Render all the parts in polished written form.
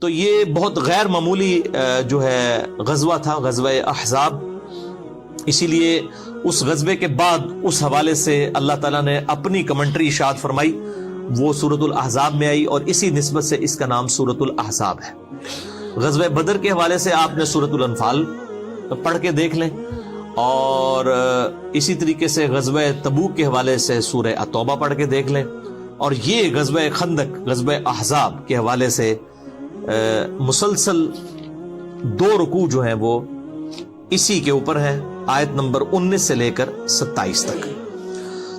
تو یہ بہت غیر معمولی جو ہے غزوہ تھا، غزوہ احزاب. اسی لیے اس غزوے کے بعد اس حوالے سے اللہ تعالیٰ نے اپنی کمنٹری ارشاد فرمائی، وہ سورۃ الاحزاب میں آئی، اور اسی نسبت سے اس کا نام سورۃ الاحزاب ہے. غزوہ بدر کے حوالے سے آپ نے سورۃ الانفال پڑھ کے دیکھ لیں، اور اسی طریقے سے غزوہ تبوک کے حوالے سے سورہ التوبہ پڑھ کے دیکھ لیں، اور یہ غزوہ خندق، غزوہ احزاب کے حوالے سے مسلسل 2 رکوع جو ہیں وہ اسی کے اوپر ہیں، آیت نمبر 19 سے لے کر 27 تک.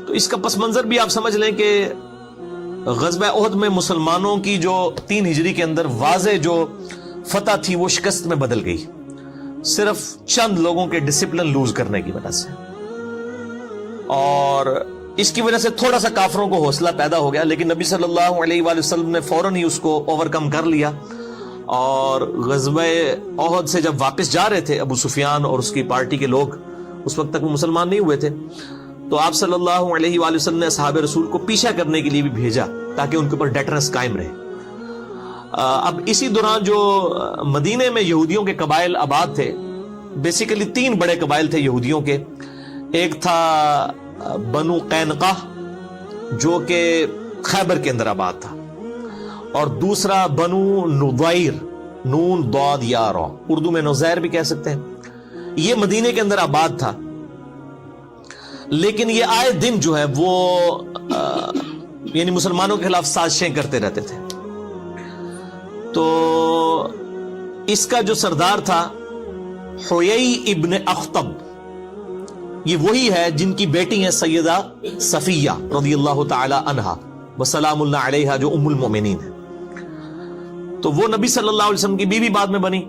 تو اس کا پس منظر بھی آپ سمجھ لیں کہ غزوہ احد میں مسلمانوں کی جو 3 ہجری کے اندر واضح جو فتح تھی وہ شکست میں بدل گئی، صرف چند لوگوں کے ڈسپلن لوز کرنے کی وجہ سے، اور اس کی وجہ سے تھوڑا سا کافروں کو حوصلہ پیدا ہو گیا. لیکن نبی صلی اللہ علیہ وآلہ وسلم نے فوراً ہی اس کو اوور کم کر لیا، اور غزوہ احد سے جب واپس جا رہے تھے ابو سفیان اور اس کی پارٹی کے لوگ، اس وقت تک وہ مسلمان نہیں ہوئے تھے، تو آپ صلی اللہ علیہ وآلہ وسلم نے اصحاب رسول کو پیچھا کرنے کے لیے بھی بھیجا تاکہ ان کے اوپر ڈیٹرنس قائم رہے. اب اسی دوران جو مدینے میں یہودیوں کے قبائل آباد تھے، بیسیکلی 3 بڑے قبائل تھے یہودیوں کے. ایک تھا بنو قینقاع جو کہ خیبر کے اندر آباد تھا، اور دوسرا بنو نضیر، نون ضاد یا را، اردو میں نزیر بھی کہہ سکتے ہیں. یہ مدینے کے اندر آباد تھا، لیکن یہ آئے دن جو ہے وہ یعنی مسلمانوں کے خلاف سازشیں کرتے رہتے تھے. تو اس کا جو سردار تھا حیی ابن اخطب، یہ وہی ہے جن کی بیٹی ہیں سیدہ صفیہ رضی اللہ تعالی عنہا وسلام اللہ علیہا، جو ام المؤمنین ہے. تو وہ نبی صلی اللہ علیہ وسلم کی بیوی بعد میں بنی.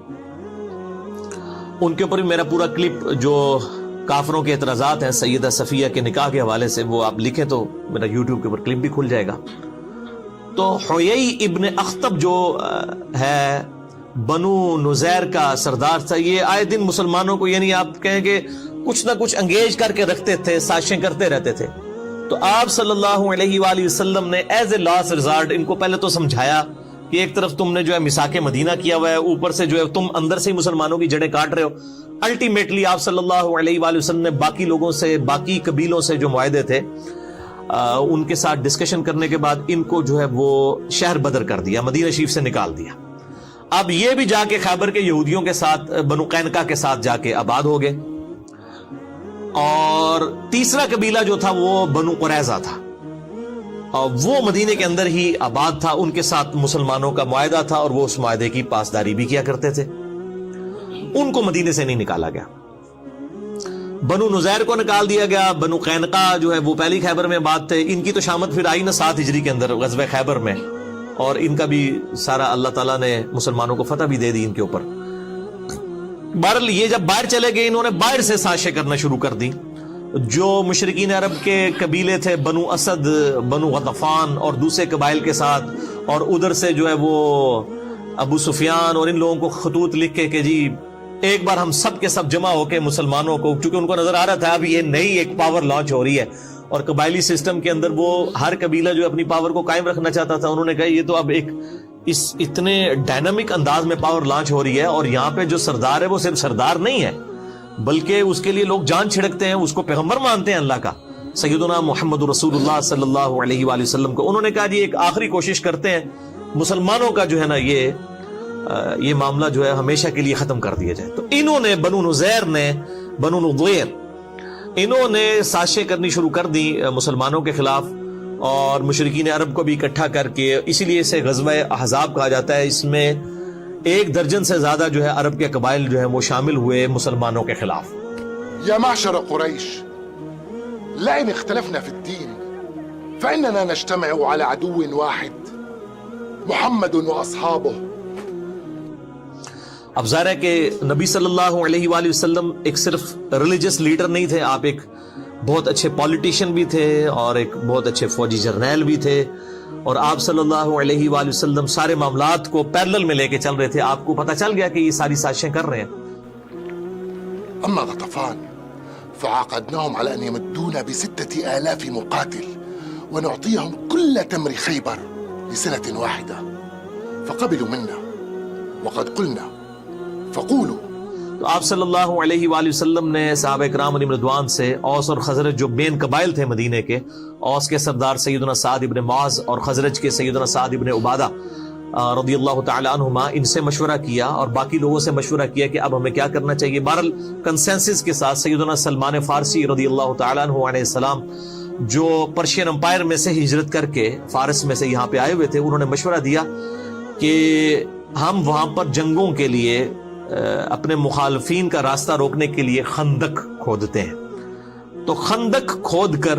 ان کے اوپر بھی میرا پورا کلپ جو کافروں کے اعتراضات ہیں سیدہ صفیہ کے نکاح کے حوالے سے، وہ آپ لکھیں تو میرا یوٹیوب کے اوپر کلپ بھی کھل جائے گا. تو حیی ابن اخطب جو ہے بنو نزیر کا سردار تھا، یہ آئے دن مسلمانوں کو یعنی آپ کہیں کہ کچھ نہ کچھ انگیج کر کے رکھتے تھے، سازشیں کرتے رہتے تھے. تو آپ صلی اللہ علیہ وآلہ وسلم نے ایز اے لاسٹ ریزارٹ ان کو پہلے تو سمجھایا کہ ایک طرف تم نے جو ہے میثاق مدینہ کیا ہوا ہے، اوپر سے جو ہے تم اندر سے ہی مسلمانوں کی جڑیں کاٹ رہے ہو. الٹیمیٹلی آپ صلی اللہ علیہ وآلہ وسلم نے باقی لوگوں سے، باقی قبیلوں سے جو معاہدے تھے ان کے ساتھ ڈسکشن کرنے کے بعد ان کو جو ہے وہ شہر بدر کر دیا، مدینہ شریف سے نکال دیا. اب یہ بھی جا کے خیبر کے یہودیوں کے ساتھ، بنو قینقاع کے ساتھ جا کے آباد ہو گئے. اور تیسرا قبیلہ جو تھا وہ بنو قریظہ تھا، اور وہ مدینے کے اندر ہی آباد تھا. ان کے ساتھ مسلمانوں کا معاہدہ تھا اور وہ اس معاہدے کی پاسداری بھی کیا کرتے تھے. ان کو مدینے سے نہیں نکالا گیا. بنو نزیر کو نکال دیا گیا. بنو قینقاع جو ہے وہ پہلی خیبر میں آباد تھے. ان کی تو شامت پھر آئی نا 7 ہجری کے اندر غزوہ خیبر میں، اور ان کا بھی سارا اللہ تعالیٰ نے مسلمانوں کو فتح بھی دے دی ان کے اوپر. بہرحال یہ جب باہر چلے گئے، انہوں نے باہر سے سازشیں کرنا شروع کر دی. جو مشرکین عرب کے قبیلے تھے، بنو اسد، بنو غطفان اور دوسرے قبائل کے ساتھ، اور ادھر سے جو ہے وہ ابو سفیان اور ان لوگوں کو خطوط لکھ کے کہ جی ایک بار ہم سب کے سب جمع ہو کے مسلمانوں کو، چونکہ ان کو نظر آ رہا تھا اب یہ نئی ایک پاور لانچ ہو رہی ہے، اور قبائلی سسٹم کے اندر وہ ہر قبیلہ جو اپنی پاور کو قائم رکھنا چاہتا تھا. انہوں نے کہا یہ تو اب ایک اس اتنے ڈائنامک انداز میں پاور لانچ ہو رہی ہے، اور یہاں پہ جو سردار ہے وہ صرف سردار نہیں ہے بلکہ اس کے لیے لوگ جان چھڑکتے ہیں، اس کو پیغمبر مانتے ہیں اللہ کا، سیدنا محمد رسول اللہ صلی اللہ علیہ وآلہ وسلم کو. انہوں نے کہا جی ایک آخری کوشش کرتے ہیں مسلمانوں کا جو ہے نا یہ معاملہ جو ہے ہمیشہ کے لیے ختم کر دیا جائے. تو انہوں نے بنو نزیر نے، بنو نضیر، انہوں نے سازشیں کرنی شروع کر دی مسلمانوں کے خلاف، اور مشرکین عرب کو بھی اکٹھا کر کے، اسی لیے اسے غزوہ احزاب کہا جاتا ہے. اس میں 1 درجن سے زیادہ جو ہے عرب کے قبائل جو ہیں وہ شامل ہوئے مسلمانوں کے خلاف. يا معشر قريش، لئن اختلفنا في الدين فإننا نجتمع على عدو واحد محمد وأصحابه. اب ظاہر ہے کہ نبی صلی اللہ علیہ وآلہ وسلم ایک صرف ریلیجس لیڈر نہیں تھے، آپ ایک بہت اچھے پولیٹیشین بھی تھے اور ایک بہت اچھے فوجی جرنیل بھی تھے، اور آپ صلی اللہ علیہ وآلہ وسلم سارے معاملات کو پیرلل میں لے کے چل رہے تھے. آپ کو پتہ چل گیا کہ یہ ساری سازشیں کر رہے ہیں. أما غطفان فعاقدناهم على أن يمدونا ب6,000 مقاتل ونعطيهم كل تمر خيبر لسنة واحدة، فقبلوا منا وقد قلنا فقولوا. تو آپ صلی اللہ علیہ وآلہ وسلم نے صحابہ کرام علیہم رضوان سے اوس اور خزرج جو مین قبائل تھے مدینے کے، اوس کے سردار سیدنا سعد ابن معاذ اور خزرج کے سیدنا سعد ابن عبادہ رضی اللہ تعالی عنہما، ان سے مشورہ کیا اور باقی لوگوں سے مشورہ کیا کہ اب ہمیں کیا کرنا چاہیے. بہرحال کنسنسس کے ساتھ سیدنا سلمان فارسی رضی اللہ تعالی عنہ علیہ السلام، جو پرشین امپائر میں سے ہجرت کر کے فارس میں سے یہاں پہ آئے ہوئے تھے، انہوں نے مشورہ دیا کہ ہم وہاں پر جنگوں کے لیے اپنے مخالفین کا راستہ روکنے کے لیے خندق کھودتے ہیں. تو خندق کھود کر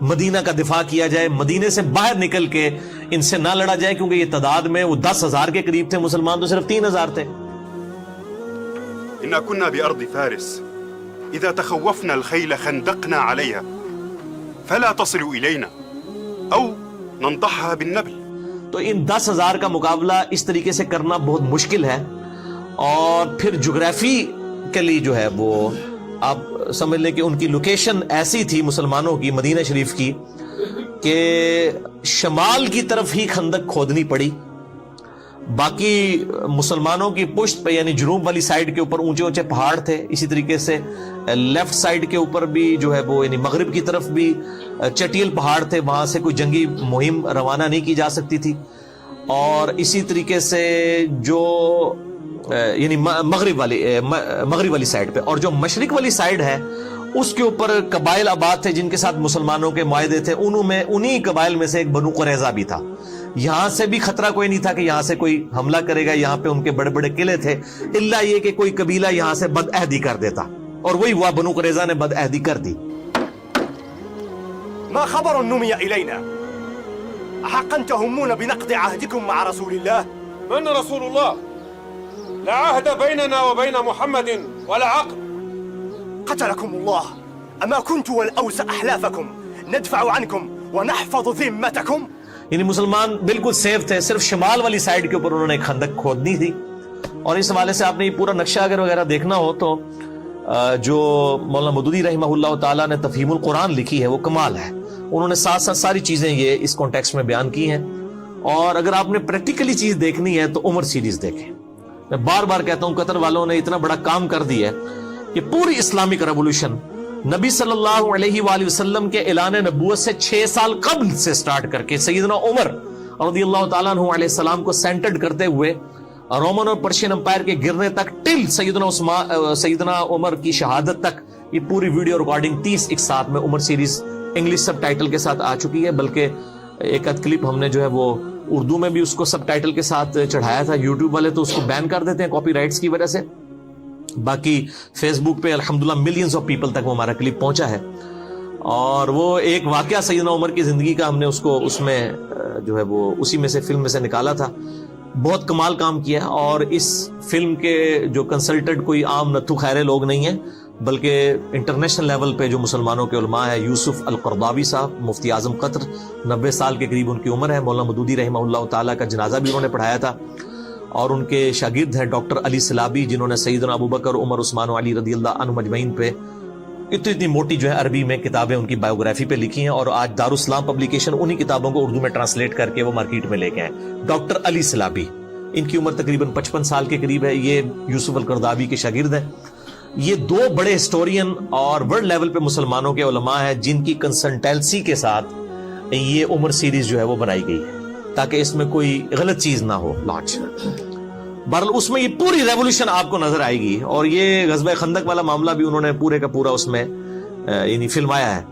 مدینہ کا دفاع کیا جائے، مدینے سے باہر نکل کے ان سے نہ لڑا جائے، کیونکہ یہ تعداد میں وہ 10,000 کے قریب تھے، مسلمان تو صرف 3,000 تھے. إنا كنا بأرض فارس إذا تخوفنا الخيل خندقنا عليها فلا تصل إلينا أو ننضحها بالنبل. تو ان 10,000 کا مقابلہ اس طریقے سے کرنا بہت مشکل ہے، اور پھر جغرافیکلی جو ہے وہ آپ سمجھ لیں کہ ان کی لوکیشن ایسی تھی مسلمانوں کی مدینہ شریف کی کہ شمال کی طرف ہی خندق کھودنی پڑی. باقی مسلمانوں کی پشت پہ یعنی جنوب والی سائیڈ کے اوپر اونچے اونچے پہاڑ تھے، اسی طریقے سے لیفٹ سائیڈ کے اوپر بھی جو ہے وہ یعنی مغرب کی طرف بھی چٹیل پہاڑ تھے، وہاں سے کوئی جنگی مہم روانہ نہیں کی جا سکتی تھی. اور اسی طریقے سے جو یعنی مغرب والی سائیڈ پہ، اور جو مشرق والی سائیڈ ہے اس کے اوپر قبائل آباد تھے جن کے ساتھ مسلمانوں کے معاہدے تھے. انہی قبائل میں سے ایک بنو قریظہ بھی تھا. یہاں سے بھی خطرہ کوئی نہیں تھا کہ یہاں سے کوئی حملہ کرے گا، یہاں پہ ان کے بڑے بڑے قلعے تھے، الا یہ کہ کوئی قبیلہ یہاں سے بد عہدی کر دیتا، اور وہی ہوا، بنو قریظہ نے بد عہدی کر دی. ما خبر نمي إلينا؟ أحقا تهمون بنقض عهدكم مع رسول الله؟ من رسول الله؟ لا عهد بيننا وبين محمد ولا عقد. قتلكم الله. أما كنت والأوس أحلافكم ندفع عنكم ونحفظ ذمتكم. یعنی مسلمان بالکل سیف تھے، صرف شمال والی سائیڈ کے اوپر انہوں نے ایک خندق کھودنی تھی. اور اس حوالے سے آپ نے یہ پورا نقشہ اگر وغیرہ دیکھنا ہو تو جو مولانا مودودی رحمہ اللہ تعالیٰ نے تفہیم القرآن لکھی ہے وہ کمال ہے. انہوں نے ساتھ ساتھ ساری چیزیں یہ اس کانٹیکسٹ میں بیان کی ہیں. اور اگر آپ نے پریکٹیکلی چیز دیکھنی ہے تو عمر سیریز دیکھیں. میں بار بار کہتا ہوں قطر والوں نے اتنا بڑا کام کر دیا ہے کہ پوری اسلامک ریولوشن نبی صلی اللہ علیہ وآلہ وسلم کے اعلان نبوت سے 6 سال قبل سے سٹارٹ کر کے سیدنا عمر رضی اللہ تعالیٰ عنہ علیہ السلام کو سینٹرڈ کرتے ہوئے رومن اور پرشین امپائر کے گرنے تک ٹل سیدنا عمر کی شہادت تک، یہ پوری ویڈیو ریکارڈنگ 30 ایک ساتھ میں عمر سیریز انگلش سب ٹائٹل کے ساتھ آ چکی ہے. بلکہ ایک ادھ کلپ ہم نے جو ہے وہ اردو میں بھی اس کو سب ٹائٹل کے ساتھ چڑھایا تھا. یوٹیوب والے تو اس کو بین کر دیتے ہیں کاپی رائٹس کی وجہ سے. باقی فیس بک پہ الحمدللہ ملینز آف پیپل تک وہ ہمارا کلپ پہنچا ہے. اور وہ ایک واقعہ سیدنا عمر کی زندگی کا ہم نے اس میں جو ہے وہ اسی میں سے فلم میں سے نکالا تھا. بہت کمال کام کیا. اور اس فلم کے جو کنسلٹنٹ کوئی عام نتھو خیرے لوگ نہیں ہیں، بلکہ انٹرنیشنل لیول پہ جو مسلمانوں کے علماء ہیں، یوسف القرضاوی صاحب مفتی اعظم قطر، 90 سال کے قریب ان کی عمر ہے. مولانا مودودی رحمہ اللہ تعالیٰ کا جنازہ بھی انہوں نے پڑھایا تھا. اور ان کے شاگرد ہیں ڈاکٹر علی سلابی، جنہوں نے سیدنا ابوبکر، عمر، عثمان و علی رضی اللہ عنہم اجمعین پہ اتنی موٹی جو ہے عربی میں کتابیں ان کی بایوگرافی پہ لکھی ہیں. اور آج دارالاسلام پبلیکیشن انہی کتابوں کو اردو میں ٹرانسلیٹ کر کے وہ مارکیٹ میں لے کے ہیں. ڈاکٹر علی سلابی، ان کی عمر تقریباً 55 سال کے قریب ہے. یہ یوسف القرضاوی کے شاگرد ہیں. یہ 2 بڑے ہسٹورین اور ورلڈ لیول پہ مسلمانوں کے علماء ہیں جن کی کنسلٹنسی کے ساتھ یہ عمر سیریز جو ہے وہ بنائی گئی ہے تاکہ اس میں کوئی غلط چیز نہ ہو لانچ. بہرحال اس میں یہ پوری ریولوشن آپ کو نظر آئے گی. اور یہ غزوہ خندق والا معاملہ بھی انہوں نے پورے کا پورا اس میں یعنی فلمایا ہے.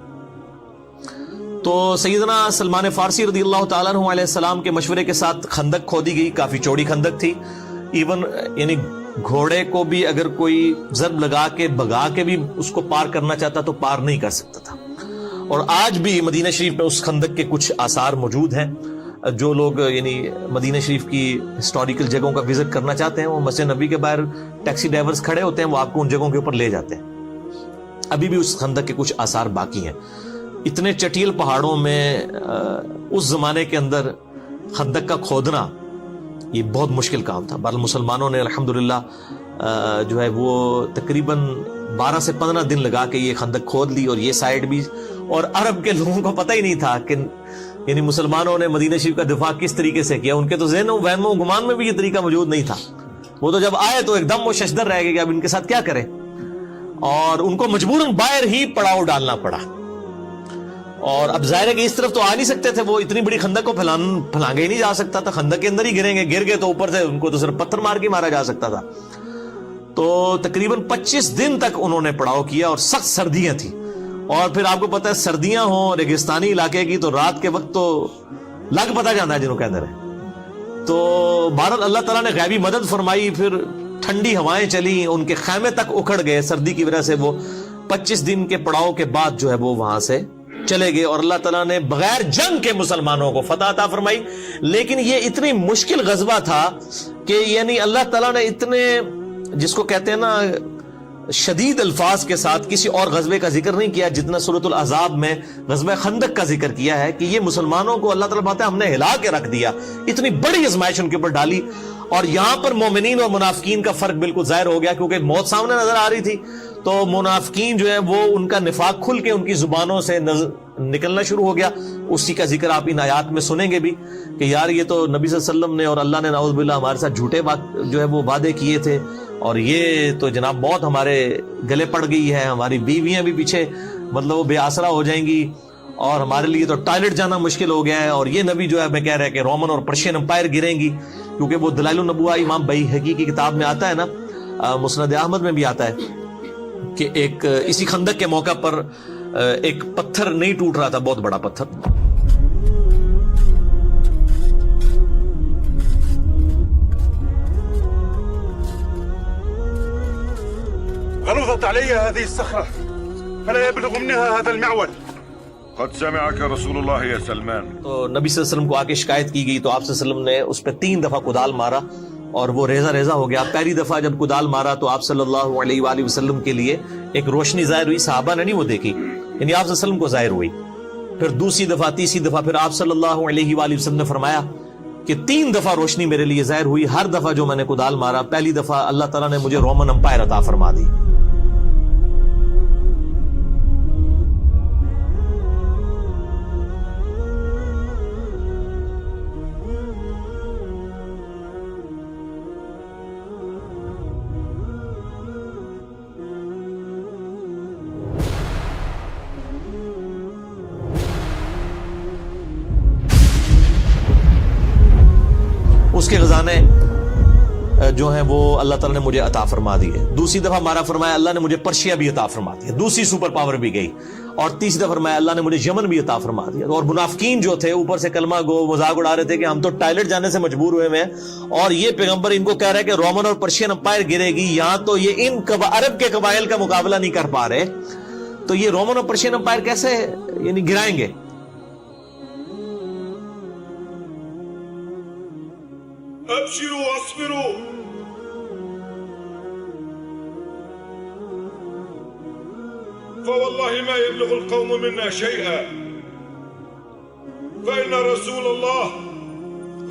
تو سیدنا سلمان فارسی رضی اللہ تعالیٰ عنہ علیہ السلام کے مشورے کے ساتھ خندق کھودی گئی. کافی چوڑی خندق تھی. ایون یعنی گھوڑے کو بھی اگر کوئی ضرب لگا کے بھگا کے بھی اس کو پار کرنا چاہتا تو پار نہیں کر سکتا تھا. اور آج بھی مدینہ شریف میں اس خندق کے کچھ آثار موجود ہیں. جو لوگ یعنی مدینہ شریف کی ہسٹوریکل جگہوں کا وزٹ کرنا چاہتے ہیں، وہ مسجد نبی کے باہر ٹیکسی ڈرائیورز کھڑے ہوتے ہیں، وہ آپ کو ان جگہوں کے اوپر لے جاتے ہیں. ابھی بھی اس خندق کے کچھ آثار باقی ہیں. اتنے چٹیل پہاڑوں میں اس زمانے کے اندر خندق کا کھودنا یہ بہت مشکل کام تھا. بہرحال مسلمانوں نے الحمدللہ جو ہے وہ تقریباً 12 سے 15 دن لگا کے یہ خندق کھود لی. اور یہ سائڈ بھی، اور عرب کے لوگوں کو پتہ ہی نہیں تھا کہ یعنی مسلمانوں نے مدینہ شریف کا دفاع کس طریقے سے کیا. ان کے تو ذہن و وہم و گمان میں بھی یہ طریقہ موجود نہیں تھا. وہ تو جب آئے تو ایک دم وہ ششدر رہ گئے کہ اب ان کے ساتھ کیا کریں، اور ان کو مجبوراً باہر ہی پڑاؤ ڈالنا پڑا. اور اب ظاہر ہے کہ اس طرف تو آ نہیں سکتے تھے، وہ اتنی بڑی خندق کو پھلانگے ہی نہیں جا سکتا تھا، خندق کے اندر ہی گریں گے، گر گئے تو اوپر سے ان کو تو صرف پتھر مار کے مارا جا سکتا تھا. تو تقریباً 25 دن تک انہوں نے پڑاؤ کیا، اور سخت سردیاں تھیں، اور پھر آپ کو پتہ ہے سردیاں ہوں ریگستانی علاقے کی تو رات کے وقت تو لگ پتہ جانا ہے جنہوں کے اندر ہے. تو بہرحال اللہ تعالیٰ نے غیبی مدد فرمائی، پھر ٹھنڈی ہوائیں چلی، ان کے خیمے تک اکھڑ گئے سردی کی وجہ سے. وہ 25 دن کے پڑاؤ کے بعد جو ہے وہ وہاں سے چلے گئے، اور اللہ تعالیٰ نے بغیر جنگ کے مسلمانوں کو فتح عطا فرمائی. لیکن یہ اتنی مشکل غزوہ تھا کہ یعنی اللہ تعالیٰ نے اتنے، جس کو کہتے ہیں نا، شدید الفاظ کے ساتھ کسی اور غزوے کا ذکر نہیں کیا جتنا سورۃ الاحزاب میں غزوہ خندق کا ذکر کیا ہے، کہ یہ مسلمانوں کو اللہ تعالیٰ بات ہے ہم نے ہلا کے رکھ دیا، اتنی بڑی آزمائش ان کے اوپر ڈالی. اور یہاں پر مومنین اور منافقین کا فرق بالکل ظاہر ہو گیا، کیونکہ موت سامنے نظر آ رہی تھی. تو منافقین جو ہے وہ ان کا نفاق کھل کے ان کی زبانوں سے نکلنا شروع ہو گیا. اسی کا ذکر آپ ان آیات میں سنیں گے بھی کہ یار یہ تو نبی صلی اللہ علیہ وسلم نے اور اللہ نے نعوذ باللہ ہمارے ساتھ جھوٹے جو ہے وہ وعدے کیے تھے، اور یہ تو جناب موت ہمارے گلے پڑ گئی ہے، ہماری بیویاں بھی پیچھے مطلب وہ بے آسرا ہو جائیں گی، اور ہمارے لیے تو ٹوائلٹ جانا مشکل ہو گیا ہے. اور یہ نبی جو ہے میں کہہ رہا ہے کہ رومن اور پرشین امپائر گریں گی، کیونکہ وہ دلائل النبوہ امام بیہقی کی کتاب میں آتا ہے نا، مسند احمد میں بھی آتا ہے کہ ایک اسی خندق کے موقع پر ایک پتھر نہیں ٹوٹ رہا تھا، بہت بڑا پتھر. غلظت علي هذه الصخرة فلا يبلغ منها هذا المعول. قد سمعك رسول الله يا سلمان. تو نبی صلی اللہ علیہ وسلم کو آ کے شکایت کی گئی، تو آپ صلی اللہ علیہ وسلم نے اس پہ 3 دفعہ کدال مارا اور وہ ریزہ ریزہ ہو گیا. پہلی دفعہ جب کدال مارا تو آپ صلی اللہ علیہ وآلہ وسلم کے لیے ایک روشنی ظاہر ہوئی، صحابہ نے نہیں وہ دیکھی، یعنی آپ صلی اللہ علیہ وسلم کو ظاہر ہوئی. پھر دوسری دفعہ، تیسری دفعہ، پھر آپ صلی اللہ علیہ وآلہ وسلم نے فرمایا کہ 3 دفعہ روشنی میرے لیے ظاہر ہوئی، ہر دفعہ جو میں نے کدال مارا، پہلی دفعہ اللہ تعالیٰ نے مجھے رومن امپائر عطا فرما دی. اس کے خزانے جو ہیں وہ اللہ تعالیٰ نے مجھے عطا فرما دیے. دوسری دفعہ مارا فرمایا اللہ نے مجھے پرشیا بھی عطا فرما دیا، دوسری سپر پاور بھی گئی. اور تیسری دفعہ فرمایا اللہ نے مجھے یمن بھی عطا فرما دیا. اور منافقین جو تھے اوپر سے کلمہ گو مذاق اڑا رہے تھے کہ ہم تو ٹائلٹ جانے سے مجبور ہوئے ہیں، اور یہ پیغمبر ان کو کہہ رہا ہے کہ رومن اور پرشین امپائر گرے گی. یہاں تو یہ ان عرب کے قبائل کا مقابلہ نہیں کر پا رہے، تو یہ رومن اور پرشین امپائر کیسے یعنی گرائیں گے؟ ابشروا واصبروا فوالله ما يبلغ القوم منا شيئا فإن رسول الله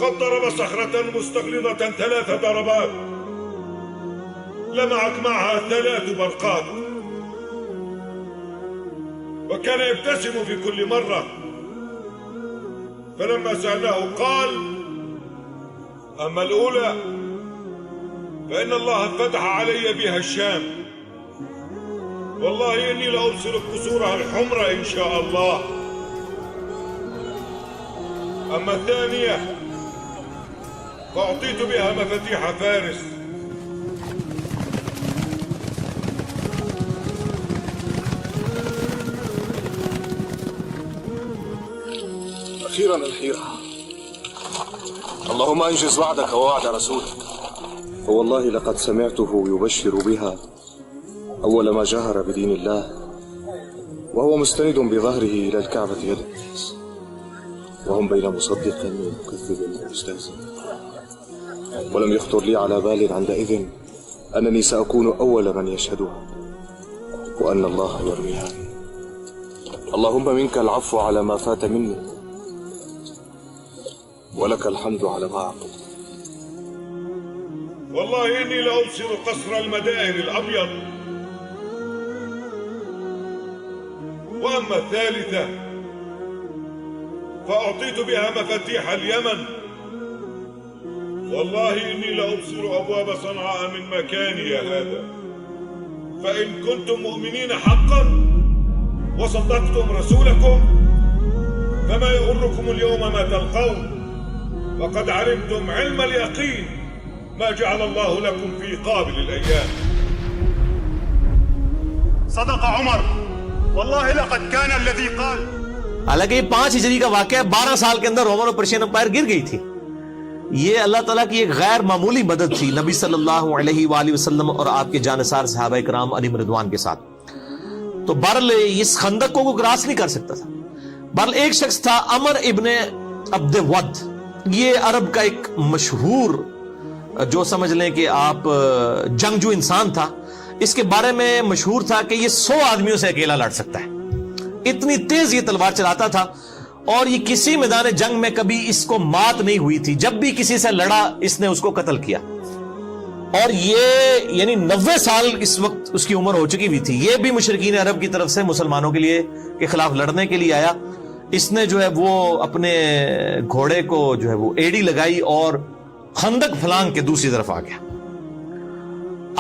قد ضرب صخرة مستغلظة 3 ضربات لمعت معها 3 برقات، وكان يبتسم في كل مرة. فلما سأله قال: أما الأولى فإن الله فتح علي بها الشام، والله إني لأبصر قصورها الحمر إن شاء الله. أما الثانية فأعطيت بها مفاتيح فارس. أخيرا الحيرة. اللهم أنجز وعدك ووعد رسولك. فوالله لقد سمعته يبشر بها أول ما جهر بدين الله، وهو مستند بظهره إلى الكعبة يد الناس، وهم بين مصدق ومكذب ومستهزئ. ولم يخطر لي على بال عندئذ أنني سأكون أول من يشهدها، وأن الله يرويها. اللهم منك العفو على ما فات مني، ولك الحمد على ما أعطيت. والله إني لأبصر قصر المدائن الأبيض. وأما الثالثة فأعطيت بها مفاتيح اليمن، والله إني لأبصر أبواب صنعاء من مكاني هذا، فإن كنتم مؤمنين حقا وصدقتم رسولكم فما يغركم اليوم ما تلقون، وقد علمتم علم اليقين ما جعل الله لكم في قابل الأيام. صدق عمر والله لقد كان الذي قال. حالانکہ یہ 5 ہجری کا واقعہ ہے، 12 سال کے اندر رومن اور پرشین امپائر گر گئی تھی. یہ اللہ تعالیٰ کی ایک غیر معمولی مدد تھی نبی صلی اللہ علیہ وآلہ وسلم اور آپ کے جانثار صحابہ کرام علیہم رضوان کے ساتھ. تو بہرحال اس خندق کو کراس نہیں کر سکتا تھا. بہرحال ایک شخص تھا عمر ابن عبد ود، یہ عرب کا ایک مشہور جو سمجھ لیں کہ آپ جنگجو انسان تھا. اس کے بارے میں مشہور تھا کہ یہ 100 آدمیوں سے اکیلا لڑ سکتا ہے، اتنی تیز یہ تلوار چلاتا تھا، اور یہ کسی میدان جنگ میں کبھی اس کو مات نہیں ہوئی تھی. جب بھی کسی سے لڑا اس نے اس کو قتل کیا. اور یہ یعنی 90 سال اس وقت اس کی عمر ہو چکی ہوئی تھی. یہ بھی مشرکین عرب کی طرف سے مسلمانوں کے لیے کے خلاف لڑنے کے لیے آیا. اس نے جو ہے وہ اپنے گھوڑے کو جو ہے وہ ایڑی لگائی اور خندق پھلانگ کے دوسری طرف آ گیا.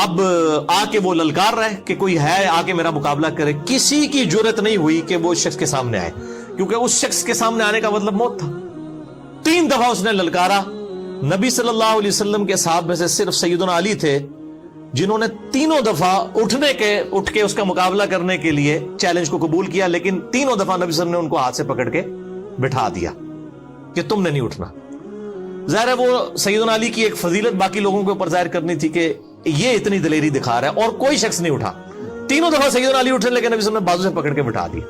اب آ کے وہ للکار رہے کہ کوئی ہے آ کے میرا مقابلہ کرے. کسی کی جرت نہیں ہوئی کہ وہ شخص کے سامنے آئے، کیونکہ اس شخص کے سامنے آنے کا مطلب موت تھا. 3 دفعہ اس نے للکارا. نبی صلی اللہ علیہ وسلم کے صحابہ میں سے صرف سیدنا علی تھے جنہوں نے 3 دفعہ اٹھ کے اس کا مقابلہ کرنے کے لیے چیلنج کو قبول کیا، لیکن 3 دفعہ نبی صلی اللہ علیہ وسلم نے ان کو ہاتھ سے پکڑ کے بٹھا دیا کہ تم نے نہیں اٹھنا. ظاہر ہے وہ سیدنا علی کی ایک فضیلت باقی لوگوں کے اوپر ظاہر کرنی تھی کہ یہ اتنی دلیری دکھا رہا ہے، اور کوئی شخص نہیں اٹھا. 3 دفعہ سیدنا علی اٹھے، لیکن نبی صلی اللہ علیہ وسلم نے بازو سے پکڑ کے بٹھا دیا.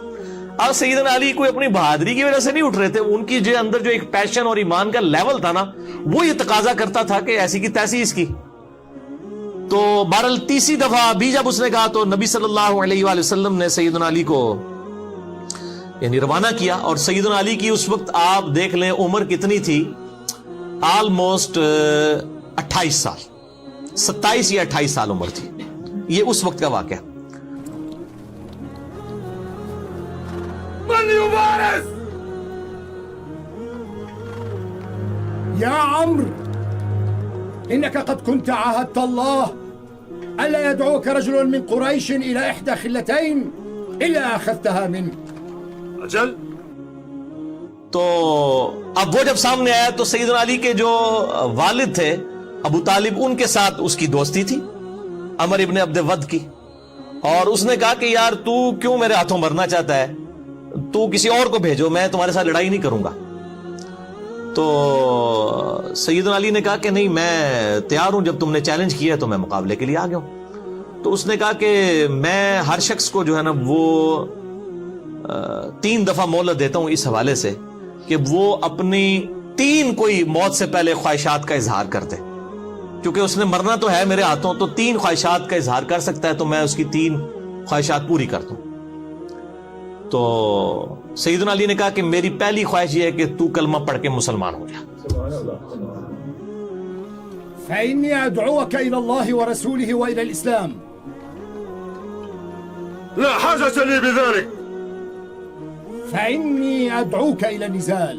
اب سیدنا علی کوئی اپنی بہادری کی وجہ سے نہیں اٹھ رہے تھے، ان کی جو اندر جو ایک پیشن اور ایمان کا لیول تھا نا، وہ یہ تقاضا کرتا تھا کہ ایسی کی تیسی اس کی. تو بہرحال 3 دفعہ بھی جب اس نے کہا تو نبی صلی اللہ علیہ وآلہ وسلم نے سیدنا علی کو یعنی روانہ کیا. اور سیدنا علی کی اس وقت آپ دیکھ لیں عمر کتنی تھی، آلموسٹ 28 سال، 27 یا 28 سال عمر تھی. یہ اس وقت کا واقعہ. من يبارز؟ يا عمرو إنك قد كنت عاهدت الله ألا يدعوك رجل من قريش إلى إحدى خلتين إلا أخذتها منه. أجل. تو اب وہ جب سامنے آیا تو سیدنا علی کے جو والد تھے ابو طالب، ان کے ساتھ اس کی دوستی تھی عمر ابن عبد ود کی. اور اس نے کہا کہ یار تو کیوں میرے ہاتھوں مرنا چاہتا ہے، تو کسی اور کو بھیجو، میں تمہارے ساتھ لڑائی نہیں کروں گا. تو سیدنا علی نے کہا کہ نہیں میں تیار ہوں، جب تم نے چیلنج کیا تو میں مقابلے کے لیے آ گیا ہوں. تو اس نے کہا کہ میں ہر شخص کو جو ہے نا وہ 3 دفعہ مہلت دیتا ہوں اس حوالے سے کہ وہ اپنی 3 کوئی موت سے پہلے خواہشات کا اظہار کر دے، کیونکہ اس نے مرنا تو ہے میرے ہاتھوں، تو 3 خواہشات کا اظہار کر سکتا ہے، تو میں اس کی 3 خواہشات پوری کر دوں. تو سیدنا علی نے کہا کہ میری پہلی خواہش یہ ہے کہ تو کلمہ پڑھ کے مسلمان ہو جا. فإني أدعوك إلى الله ورسوله وإلى الإسلام. لا حاجة لي بذلك. فإني أدعوك إلى النزال.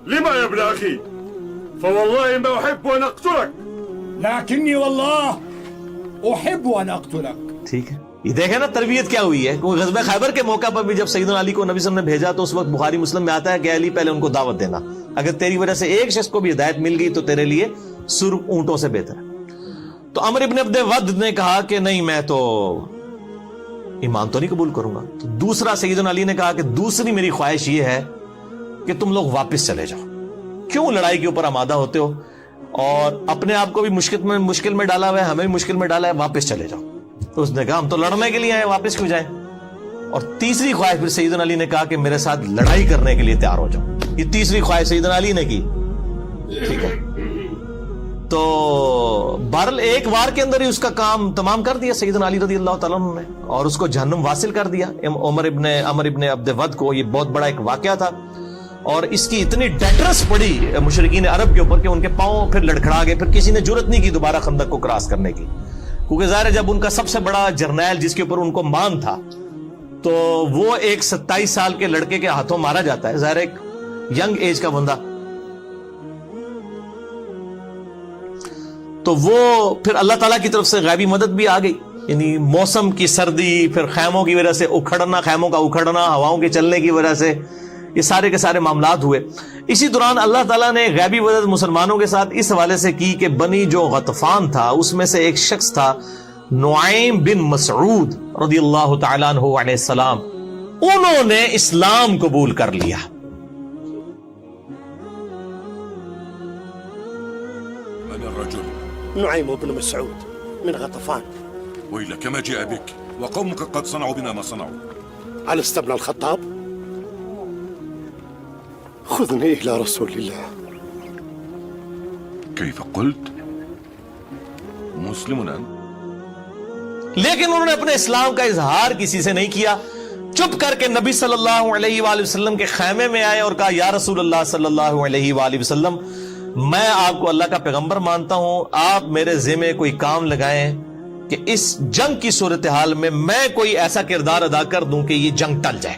لما يا ابن أخي؟ فوالله ما أحب أن أقتلك. لكني والله أحب أن أقتلك. ٹھیک ہے، یہ دیکھیں نا تربیت کیا ہوئی ہے. غزوہ خیبر کے موقع پر بھی جب سیدنا علی کو نبی صلی اللہ علیہ وسلم نے بھیجا تو اس وقت بخاری مسلم میں آتا ہے کہ علی پہلے ان کو دعوت دینا، اگر تیری وجہ سے ایک شخص کو بھی ہدایت مل گئی تو تیرے لیے سرخ اونٹوں سے بہتر ہے. تو عمر ابن عبد ود نے کہا کہ نہیں میں تو ایمان تو نہیں قبول کروں گا. تو دوسرا سیدنا علی نے کہا کہ دوسری میری خواہش یہ ہے کہ تم لوگ واپس چلے جاؤ، کیوں لڑائی کے اوپر آمادہ ہوتے ہو اور اپنے آپ کو بھی مشکل میں ڈالا ہوا ہے، ہمیں بھی مشکل میں ڈالا ہے، واپس چلے جاؤ. تو اس نے کہا ہم تو لڑنے کے لیے آئے، واپس کیوں جائیں. اور تیسری خواہش پھر سیدنا علی نے کہا کہ میرے ساتھ لڑائی کرنے کے لیے تیار ہو جاؤ. یہ تیسری خواہش سیدنا علی نے کی. ٹھیک ہے، تو بہرحال ایک وار کے اندر ہی اس کا کام تمام کر دیا سیدنا علی رضی اللہ تعالیٰ عنہ نے، اور اس کو جہنم واصل کر دیا عمر ابن عبد ود کو. یہ بہت بڑا ایک واقعہ تھا، اور اس کی اتنی ڈیٹرس پڑی مشرکین عرب کے اوپر کہ ان کے پاؤں پھر لڑکھڑا گئے. پھر کسی نے جرت نہیں کی دوبارہ خندق کو کراس کرنے کی، کیونکہ ظاہر ہے جب ان کا سب سے بڑا جرنیل جس کے اوپر ان کو مان تھا تو وہ ایک 27 سال کے لڑکے کے ہاتھوں مارا جاتا ہے. ظاہر ایک ینگ ایج کا بندہ. تو وہ پھر اللہ تعالیٰ کی طرف سے غیبی مدد بھی آ گئی. یعنی موسم کی سردی، پھر خیموں کی وجہ سے اکھڑنا، خیموں کا اکھڑنا، ہواؤں کے چلنے کی وجہ سے یہ سارے کے سارے معاملات ہوئے. اسی دوران اللہ تعالیٰ نے غیبی مدد مسلمانوں کے ساتھ اس حوالے سے کی کہ بنی جو غطفان تھا اس میں سے ایک شخص تھا نعیم بن مسعود رضی اللہ تعالیٰ عنہ علیہ السلام، انہوں نے اسلام قبول کر لیا. من الرجل؟ نعيم بن مسعود من غطفان. ويلك ما جاء بك وقومك قد صنعوا بنا ما صنعوا. ألست ابن الخطاب؟ خذني إلى رسول الله. كيف قلت؟ مسلم أنت؟ لیکن انہوں نے اپنے اسلام کا اظہار کسی سے نہیں کیا. چپ کر کے نبی صلی اللہ علیہ وآلہ وسلم کے خیمے میں آئے اور کہا یا رسول اللہ صلی اللہ علیہ وآلہ وسلم، میں آپ کو اللہ کا پیغمبر مانتا ہوں، آپ میرے ذمہ کوئی کام لگائیں کہ اس جنگ کی صورتحال میں کوئی ایسا کردار ادا کر دوں کہ یہ جنگ ٹل جائے.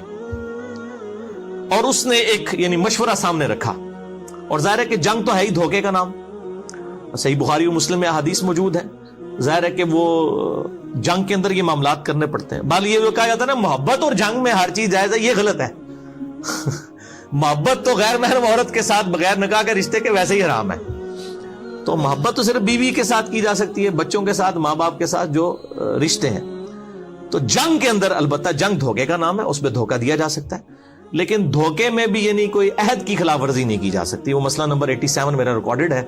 اور اس نے ایک یعنی مشورہ سامنے رکھا، اور ظاہر ہے کہ جنگ تو ہے ہی دھوکے کا نام. صحیح بخاری و مسلم میں احادیث موجود ہے. ظاہر ہے کہ وہ جنگ کے اندر یہ معاملات کرنے پڑتے ہیں. بال یہ جو کہا جاتا ہے نا محبت اور جنگ میں ہر چیز جائز ہے، یہ غلط ہے. محبت تو غیر محرم عورت کے ساتھ بغیر نکاح کے رشتے کے ویسے ہی حرام ہے. تو محبت تو صرف بیوی کے ساتھ کی جا سکتی ہے، بچوں کے ساتھ، ماں باپ کے ساتھ جو رشتے ہیں. تو جنگ کے اندر البتہ جنگ دھوکے کا نام ہے، اس میں دھوکہ دیا جا سکتا ہے، لیکن دھوکے میں بھی یعنی کوئی عہد کی خلاف ورزی نہیں کی جا سکتی. وہ مسئلہ نمبر 87 میرا ریکارڈڈ ہے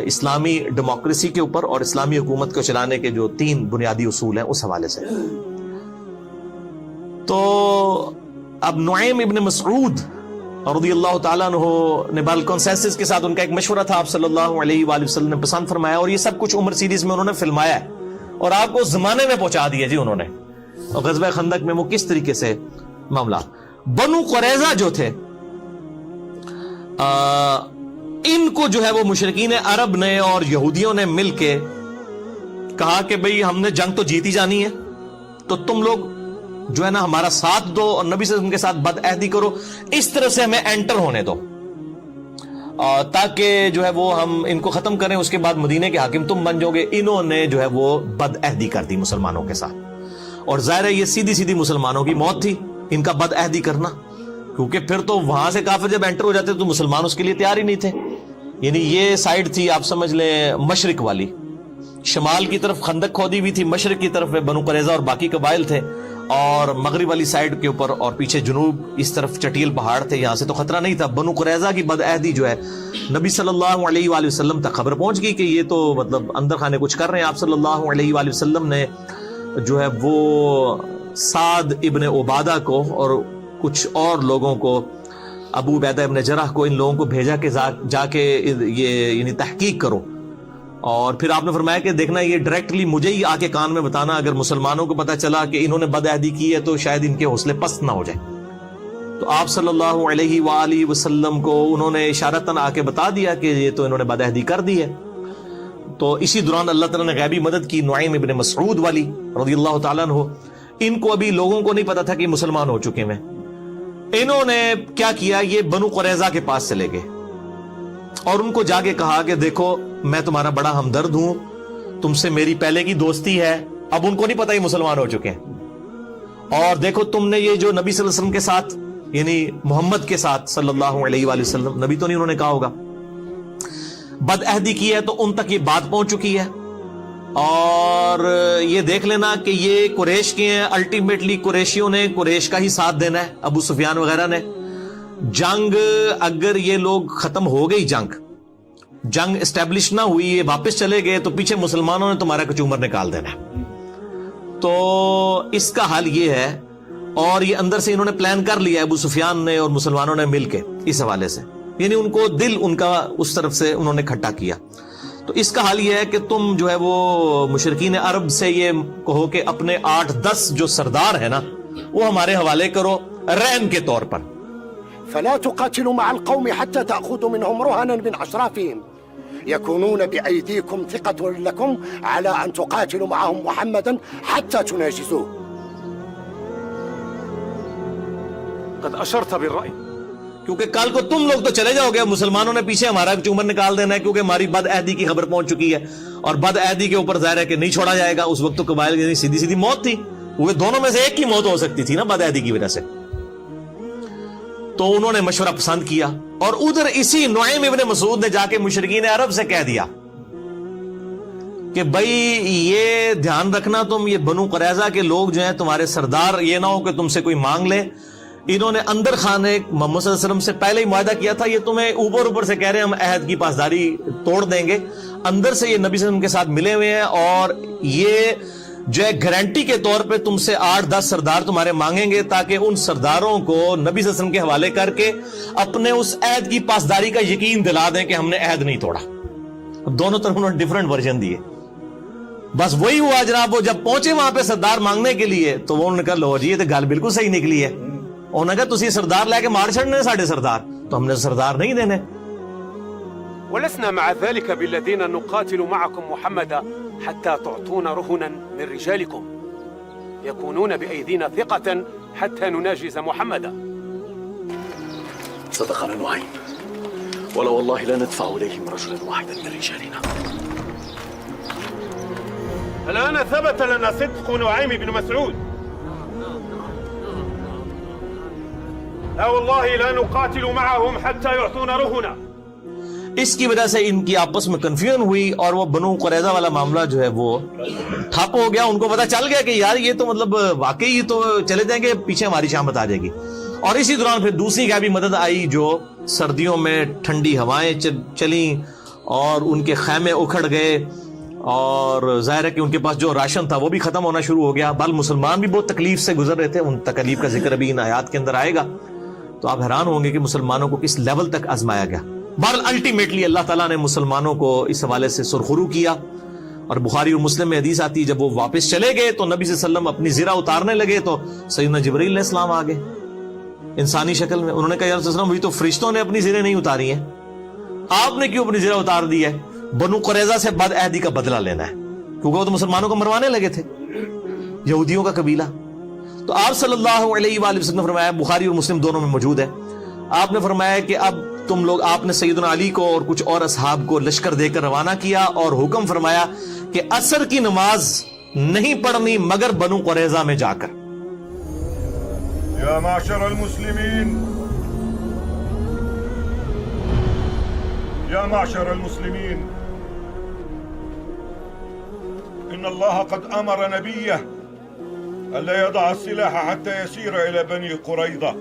اسلامی ڈیموکریسی کے اوپر اور اسلامی حکومت کو چلانے کے جو 3 بنیادی اصول ہیں اس حوالے سے. تو اب نعیم ابن مسعود رضی اللہ تعالیٰ عنہ نے بال کنسنسس کے ساتھ، ان کا ایک مشورہ تھا، آپ صلی اللہ علیہ وآلہ وسلم نے پسند فرمایا، اور یہ سب کچھ عمر سیریز میں انہوں نے فلمایا ہے اور آپ کو اس زمانے میں پہنچا دیا جی انہوں نے. اور غزوہ خندق میں وہ کس طریقے سے معاملہ. بنو قریظہ جو تھے ان کو جو ہے وہ مشرکین عرب نے اور یہودیوں نے مل کے کہا کہ بھئی ہم نے جنگ تو جیتی جانی ہے، تو تم لوگ جو ہے نا ہمارا ساتھ دو اور نبی صلی اللہ علیہ وسلم کے ساتھ بد عہدی کرو، اس طرح سے ہمیں انٹر ہونے دو تاکہ جو ہے وہ ہم ان کو ختم کریں، اس کے بعد مدینے کے حاکم تم بن جاؤ گے. انہوں نے جو ہے وہ بد عہدی کر دی مسلمانوں کے ساتھ، اور ظاہر ہے یہ سیدھی سیدھی مسلمانوں کی موت تھی ان کا بد عہدی کرنا، کیونکہ پھر تو وہاں سے کافر جب انٹر ہو جاتے تو مسلمان اس کے لیے تیار ہی نہیں تھے. یعنی یہ سائیڈ تھی آپ سمجھ لیں مشرق والی، شمال کی طرف خندق کھودی ہوئی تھی، مشرق کی طرف بنو قریظہ اور باقی قبائل تھے، اور مغرب والی سائیڈ کے اوپر اور پیچھے جنوب اس طرف چٹیل پہاڑ تھے، یہاں سے تو خطرہ نہیں تھا. بنو قریظہ کی بد عہدی جو ہے نبی صلی اللہ علیہ وآلہ وسلم تک خبر پہنچ گئی کہ یہ تو مطلب اندر خانے کچھ کر رہے ہیں. آپ صلی اللہ علیہ وآلہ وسلم نے جو ہے وہ سعد ابن عبادہ کو اور کچھ اور لوگوں کو، ابو عبیدہ ابن جرح کو، ان لوگوں کو بھیجا کہ جا کے یہ یعنی تحقیق کرو. اور پھر آپ نے فرمایا کہ دیکھنا یہ ڈائریکٹلی مجھے ہی آ کے کان میں بتانا، اگر مسلمانوں کو پتہ چلا کہ انہوں نے بد عہدی کی ہے تو شاید ان کے حوصلے پست نہ ہو جائے. تو آپ صلی اللہ علیہ وآلہ وسلم کو انہوں نے اشارتاً آ کے بتا دیا کہ یہ تو انہوں نے بد عہدی کر دی ہے. تو اسی دوران اللہ تعالیٰ نے غیبی مدد کی نعیم ابن مسعود والی رضی اللہ تعالیٰ عنہ. ان کو ابھی لوگوں کو نہیں پتا تھا کہ مسلمان ہو چکے ہیں. انہوں نے کیا کیا، یہ بنو قریظہ کے پاس چلے گئے اور ان کو جا کے کہا کہ دیکھو میں تمہارا بڑا ہمدرد ہوں، تم سے میری پہلے کی دوستی ہے. اب ان کو نہیں پتا یہ مسلمان ہو چکے ہیں، اور دیکھو تم نے یہ جو نبی صلی اللہ علیہ وسلم کے ساتھ یعنی محمد کے ساتھ صلی اللہ علیہ وآلہ وسلم، نبی تو نہیں انہوں نے کہا ہوگا، بد عہدی کی ہے، تو ان تک یہ بات پہنچ چکی ہے. اور یہ دیکھ لینا کہ یہ قریش کے ہیں، الٹیمیٹلی قریشیوں نے قریش کا ہی ساتھ دینا ہے، ابو سفیان وغیرہ نے. جنگ اگر یہ لوگ ختم ہو گئی، جنگ اسٹیبلش نہ ہوئی، یہ واپس چلے گئے تو پیچھے مسلمانوں نے تمہارا کچومر نکال دینا ہے. تو اس کا حل یہ ہے، اور یہ اندر سے انہوں نے پلان کر لیا ابو سفیان نے اور مسلمانوں نے مل کے اس حوالے سے، یعنی ان کو دل ان کا اس طرف سے انہوں نے کھٹا کیا. تو اس کا حل یہ ہے کہ تم جو ہے وہ مشرکین عرب سے یہ کہو کہ اپنے 8-10 جو سردار ہیں نا وہ ہمارے حوالے کرو رہن کے طور پر. فلا تقاتلوا مع القوم حتى تأخذوا منهم رهنا من أشرافهم يكونون بأيديكم ثقة لكم على أن تقاتلوا معهم محمدا حتى تناجزوه. قد أشرت بالرأي. کیونکہ کل کو تم لوگ تو چلے جاؤ گے, مسلمانوں نے پیچھے ہمارا چومر نکال دینا ہے, کیونکہ ہماری بد عہدی کی خبر پہنچ چکی ہے, اور بد عہدی کے اوپر ظاہر ہے کہ نہیں چھوڑا جائے گا. اس وقت تو قبائل کی سیدھی سیدھی موت تھی, وہ دونوں میں سے ایک کی موت ہو سکتی تھی نا بد عہدی کی وجہ سے. تو انہوں نے مشورہ پسند کیا, اور ادھر اسی نعیم ابن مسعود نے جا کے مشرکین عرب سے کہہ دیا کہ بھائی یہ دھیان رکھنا, تم یہ بنو قریظہ کے لوگ جو ہیں تمہارے سردار, یہ نہ ہو کہ تم سے کوئی مانگ لے. انہوں نے اندر خانے محمد صلی اللہ علیہ وسلم سے پہلے ہی معاہدہ کیا تھا, یہ تمہیں اوپر سے کہہ رہے ہیں ہم عہد کی پاسداری توڑ دیں گے. اندر سے یہ نبی صلی اللہ علیہ وسلم کے ساتھ ملے ہوئے ہیں, اور یہ جو ہے گارنٹی کے طور پہ تم سے 8-10 سردار تمہارے مانگیں گے, تاکہ ان سرداروں کو نبی صلی اللہ علیہ وسلم کے حوالے کر کے اپنے اس عہد کی پاسداری کا یقین دلا دیں کہ ہم نے عہد نہیں توڑا. اب دونوں طرف انہوں نے ڈیفرنٹ ورژن دیے. بس وہی ہوا جناب, وہ جب پہنچے وہاں پہ سردار مانگنے کے لیے تو وہ انہوں نے کہا لو جی یہ تو گل بالکل صحیح نکلی ہے. انہوں نے کہا تسی سردار لے کے مار چھڑنے ساڑھے سردار, تو ہم نے سردار نہیں دینے. ولسنا مع ذلك بالذين نقاتل معكم محمدا حتى تعطون رهنا من رجالكم يكونون بأيدينا ثقة حتى نناجز محمدا. صدقنا نعيم, ولا والله لا ندفع إليهم رجلا واحدا من رجالنا. الآن ثبت لنا صدق نعيم بن مسعود. لا والله لا نقاتل معهم حتى يعطون رهنا. اس کی وجہ سے ان کی آپس میں کنفیوژن ہوئی, اور وہ بنو قریظہ والا معاملہ جو ہے وہ ٹھپ ہو گیا. ان کو پتا چل گیا کہ یار یہ تو مطلب واقعی تو چلے جائیں گے, پیچھے ہماری شامت آ جائے گی. اور اسی دوران پھر دوسری غیبی مدد آئی, جو سردیوں میں ٹھنڈی ہوائیں چلیں اور ان کے خیمے اکھڑ گئے, اور ظاہر ہے کہ ان کے پاس جو راشن تھا وہ بھی ختم ہونا شروع ہو گیا. بل مسلمان بھی بہت تکلیف سے گزر رہے تھے, ان تکلیف کا ذکر بھی ان آیات کے اندر آئے گا. تو آپ حیران ہوں گے کہ مسلمانوں کو کس لیول تک آزمایا گیا. بہرحال الٹیمیٹلی اللہ تعالیٰ نے مسلمانوں کو اس حوالے سے سرخرو کیا. اور بخاری اور مسلم میں حدیث آتی ہے, جب وہ واپس چلے گئے تو نبی صلی اللہ علیہ وسلم اپنی زرہ اتارنے لگے تو سیدنا جبرائیل علیہ السلام آ گئے انسانی شکل میں. انہوں نے کہا یا رسول اللہ, وہی تو فرشتوں نے اپنی زرہیں نہیں اتاری ہیں, آپ نے کیوں اپنی زرہ اتار دی ہے؟ بنو قریظہ سے بد عہدی کا بدلہ لینا ہے, کیونکہ وہ تو مسلمانوں کو مروانے لگے تھے, یہودیوں کا قبیلہ. تو آپ صلی اللہ علیہ وآلہ وسلم نے فرمایا, بخاری اور مسلم دونوں میں موجود ہے, آپ نے فرمایا کہ اب تم لوگ, آپ نے سیدنا علی کو اور کچھ اور اصحاب کو لشکر دے کر روانہ کیا, اور حکم فرمایا کہ عصر کی نماز نہیں پڑھنی مگر بنو قریظہ میں جا کر. يا معشر المسلمين يا معشر المسلمين إن الله قد أمر نبيه ألا يضع السلاح حتى يسير إلى بني قريظة.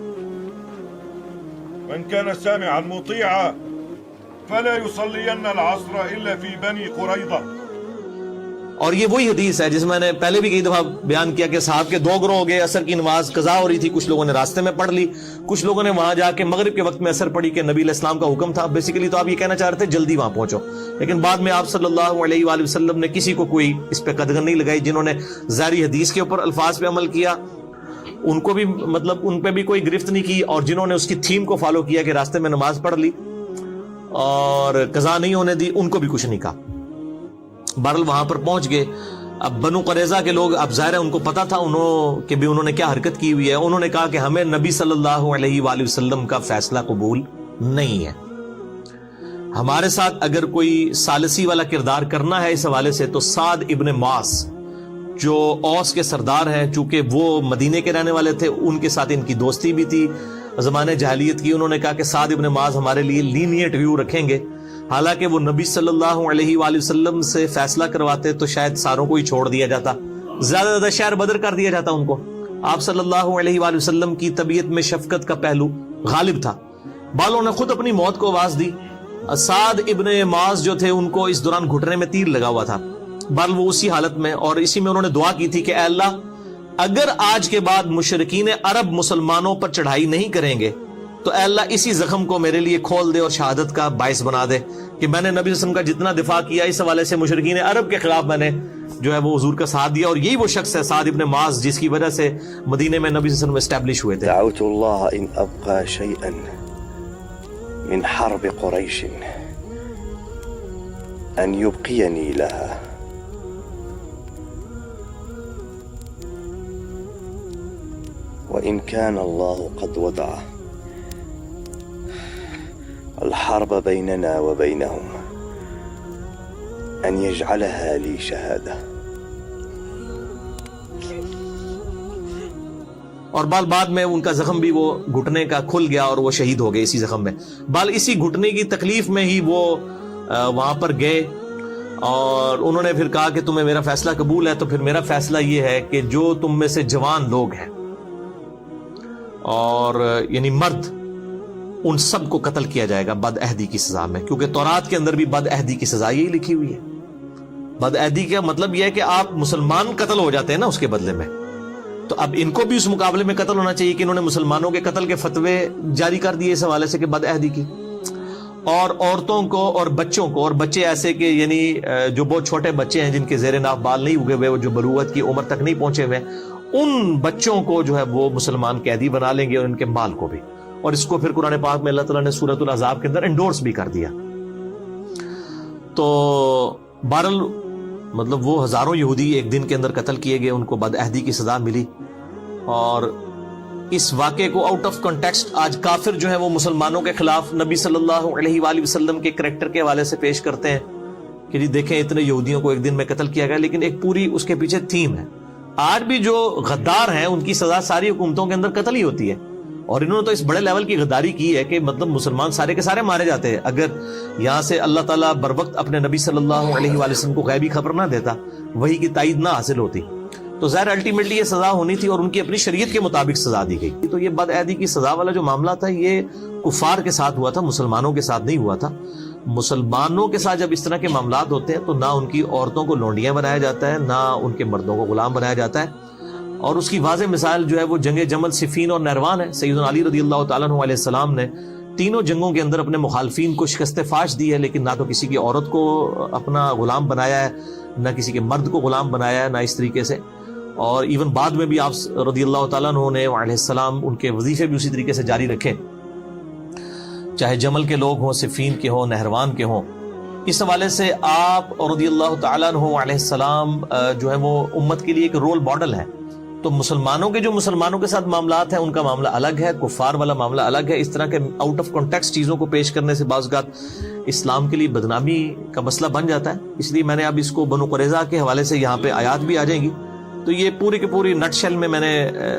من كان سامعا مطيعا فلا يصلين العصر إلا في بني قريظة. اور یہ وہی حدیث ہے جس میں نے پہلے بھی کئی دفعہ بیان کیا کہ صحابہ کے 2 گروہ ہو گئے, عصر کی نماز قضا ہو رہی تھی, کچھ لوگوں نے راستے میں پڑھ لی, کچھ لوگوں نے وہاں جا کے مغرب کے وقت میں عصر پڑھی کہ نبی علیہ السلام کا حکم تھا. بیسیکلی تو آپ یہ کہنا چاہ رہے تھے جلدی وہاں پہنچو, لیکن بعد میں آپ صلی اللہ علیہ وآلہ وسلم نے کسی کو کوئی اس پہ قدغن نہیں لگائی. جنہوں نے ظاہری حدیث کے اوپر الفاظ پہ عمل کیا ان کو بھی مطلب ان پہ بھی کوئی گرفت نہیں کی, اور جنہوں نے اس کی تھیم کو فالو کیا کہ راستے میں نماز پڑھ لی اور قضا نہیں ہونے دی, ان کو بھی کچھ نہیں کہا. بہرحال وہاں پر پہنچ گئے. اب بنو قریظہ کے لوگ, اب ظاہر ہے ان کو پتا تھا انہوں نے کیا حرکت کی ہوئی ہے. انہوں نے کہا کہ ہمیں نبی صلی اللہ علیہ وآلہ وسلم کا فیصلہ قبول نہیں ہے, ہمارے ساتھ اگر کوئی ثالثی والا کردار کرنا ہے اس حوالے سے تو سعد ابن معاذ جو اوس کے سردار ہیں, چونکہ وہ مدینے کے رہنے والے تھے, ان کے ساتھ ان کی دوستی بھی تھی زمانے جاہلیت کی. انہوں نے کہا کہ سعد ابن معاذ ہمارے لیے لینیٹ ویو رکھیں گے, حالانکہ وہ نبی صلی اللہ علیہ وآلہ وسلم سے فیصلہ کرواتے تو شاید ساروں کو ہی چھوڑ دیا جاتا, زیادہ زیادہ شہر بدر کر دیا جاتا ان کو. آپ صلی اللہ علیہ وآلہ وسلم کی طبیعت میں شفقت کا پہلو غالب تھا. بالوں نے خود اپنی موت کو آواز دی. سعد ابن معاذ جو تھے ان کو اس دوران گھٹنے میں تیر لگا ہوا تھا, بل وہ اسی حالت میں, اور اسی میں انہوں نے دعا کی تھی کہ اے اللہ اگر آج کے بعد مشرکین عرب مسلمانوں پر چڑھائی نہیں کریں گے تو اے اللہ اسی زخم کو میرے لیے کھول دے اور شہادت کا باعث بنا دے کہ میں نے نبی صلی اللہ علیہ وسلم کا جتنا دفاع کیا اس حوالے سے مشرکین عرب کے خلاف میں نے جو ہے وہ حضور کا ساتھ دیا. اور یہی وہ شخص ہے سعد ابن معاذ جس کی وجہ سے مدینے میں نبی صلی اللہ علیہ وسلم اسٹیبلش ہوئے تھے. دعوت الله إن أبقى شيئا من حرب قريش أن يبقيني لها, وإن كان الله قد وضعه الحرب بيننا وبينهم أن يجعلها لي شهادة. اور بعد میں ان کا زخم بھی وہ گھٹنے کا کھل گیا اور وہ شہید ہو گئے اسی زخم میں. اسی گھٹنے کی تکلیف میں ہی وہ وہاں پر گئے اور انہوں نے پھر کہا کہ تمہیں میرا فیصلہ قبول ہے تو پھر میرا فیصلہ یہ ہے کہ جو تم میں سے جوان لوگ ہیں اور یعنی مرد ان سب کو قتل کیا جائے گا بد عہدی کی سزا میں, کیونکہ تورات کے اندر بھی بد عہدی کی سزا یہی لکھی ہوئی ہے. بد عہدی کا مطلب یہ ہے کہ آپ مسلمان قتل ہو جاتے ہیں نا اس کے بدلے میں, تو اب ان کو بھی اس مقابلے میں قتل ہونا چاہیے کہ انہوں نے مسلمانوں کے قتل کے فتوے جاری کر دیے اس حوالے سے کہ بد عہدی کی, اور عورتوں کو اور بچوں کو, اور بچے ایسے کہ یعنی جو بہت چھوٹے بچے ہیں جن کے زیر ناف بال نہیں اگے ہوئے, جو بلوغت کی عمر تک نہیں پہنچے ہوئے, ان بچوں کو جو ہے وہ مسلمان قیدی بنا لیں گے اور ان کے مال کو بھی. اور اس کو پھر قرآن پاک میں اللہ تعالیٰ نے سورۃ الاحزاب کے اندر انڈورس بھی کر دیا. تو بہرحال مطلب وہ ہزاروں یہودی ایک دن کے اندر قتل کیے گئے, ان کو بد عہدی کی سزا ملی. اور اس واقعے کو آؤٹ آف کنٹیکسٹ آج کافر جو ہے وہ مسلمانوں کے خلاف نبی صلی اللہ علیہ وآلہ وسلم کے کریکٹر کے حوالے سے پیش کرتے ہیں کہ جی دیکھیں اتنے یہودیوں کو ایک دن میں قتل کیا گیا, لیکن ایک پوری اس کے پیچھے تھیم ہے. آج بھی جو غدار ہیں ان کی سزا ساری حکومتوں کے اندر قتل ہی ہوتی ہے, اور انہوں نے تو اس بڑے لیول کی غداری کی ہے کہ مطلب مسلمان سارے کے سارے مارے جاتے ہیں. اگر یہاں سے اللہ تعالیٰ بر وقت اپنے نبی صلی اللہ علیہ وآلہ وسلم کو غیبی خبر نہ دیتا, وہی کی تائید نہ حاصل ہوتی, تو ظاہر الٹیمیٹلی یہ سزا ہونی تھی اور ان کی اپنی شریعت کے مطابق سزا دی گئی. تو یہ بد عہدی کی سزا والا جو معاملہ تھا یہ کفار کے ساتھ ہوا تھا, مسلمانوں کے ساتھ نہیں ہوا تھا. مسلمانوں کے ساتھ جب اس طرح کے معاملات ہوتے ہیں تو نہ ان کی عورتوں کو لونڈیاں بنایا جاتا ہے, نہ ان کے مردوں کو غلام بنایا جاتا ہے. اور اس کی واضح مثال جو ہے وہ جنگ جمل, صفین اور نہروان ہے. سیدنا علی رضی اللہ تعالیٰ عنہ علیہ السلام نے تینوں جنگوں کے اندر اپنے مخالفین کو شکست فاش دی ہے, لیکن نہ تو کسی کی عورت کو اپنا غلام بنایا ہے, نہ کسی کے مرد کو غلام بنایا ہے, نہ اس طریقے سے. اور ایون بعد میں بھی آپ رضی اللہ تعالیٰ عنہ نے علیہ السلام ان کے وظیفے بھی اسی طریقے سے جاری رکھے, چاہے جمل کے لوگ ہوں, صفین کے ہوں, نہروان کے ہوں. اس حوالے سے آپ رضی اللہ تعالیٰ عنہ علیہ السلام جو ہے وہ امت کے لیے ایک رول ماڈل ہے. تو مسلمانوں کے جو مسلمانوں کے ساتھ معاملات ہیں ان کا معاملہ الگ ہے, کفار والا معاملہ الگ ہے. اس طرح کے آؤٹ آف کانٹیکسٹ چیزوں کو پیش کرنے سے بعض اوقات اسلام کے لیے بدنامی کا مسئلہ بن جاتا ہے. اس لیے میں نے اب اس کو بنو قریظہ کے حوالے سے یہاں پہ آیات بھی آ جائیں گی, تو یہ پوری کی پوری نٹ شیل میں نے